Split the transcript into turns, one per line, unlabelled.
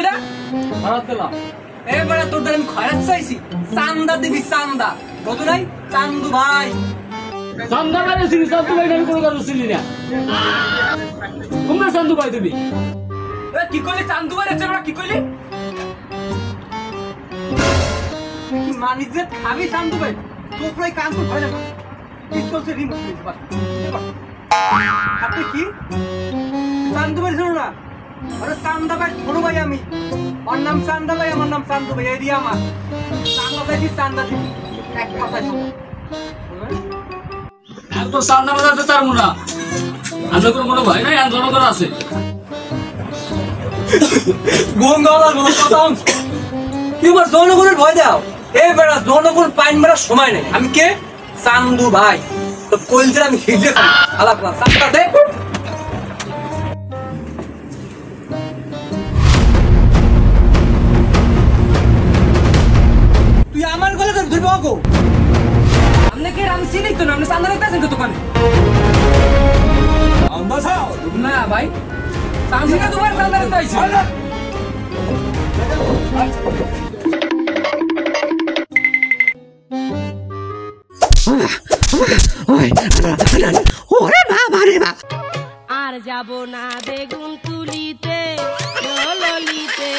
কইরা
ভাড়া দিলাম
এবারে তোর দ্বারা আমি খয়রাত চাইছি চান্দা দিবি চান্দা কত নাই চান্দু ভাই
চান্দা মানে চিনি চান্দু ভাই আমি কোনো কারণ চিনি না তোমরা চান্দু ভাই তুমি
কি কইলি চান্দু ভাই আছে কি কইলি কি মানিজে খাবি চান্দু ভাই তোপলাই কাম কর হয় না পিস্তল সে রিমোট দিস বাস আপনি কি চান্দু ভাই শুনো না আরে চান্দা ভাই ছোট ভাই আমি ওর নাম চান্দা ভাই আমার নাম চান্দু ভাই এরিয়া আমার চান্দা ভাই চান্দা দিবি এক কথা শোনো
আর তো চান্দা বাজাতে পারবো না আমরা কোনো ভাই নাই আর জনগণ আছে
গঙ্গাওয়ালা কোনো কথা কি আমার জনগণের ভয় দাও এই বেড়া জনগণ পাইন মারার সময় নেই আমি কে চান্দু ভাই তো কইলছে আমি হিজে আলাপ না চান্দা দে তুই আমার গলা ধরে ধরবো গো আপনি কে আমি চিনি তো না আপনি চান্দা নিতে আছেন দোকানে চান্দা চাও না ভাই চান্দা তোমার চান্দা নিতে আইছি
আর যাব না বেগুন তুলিতে ললিতে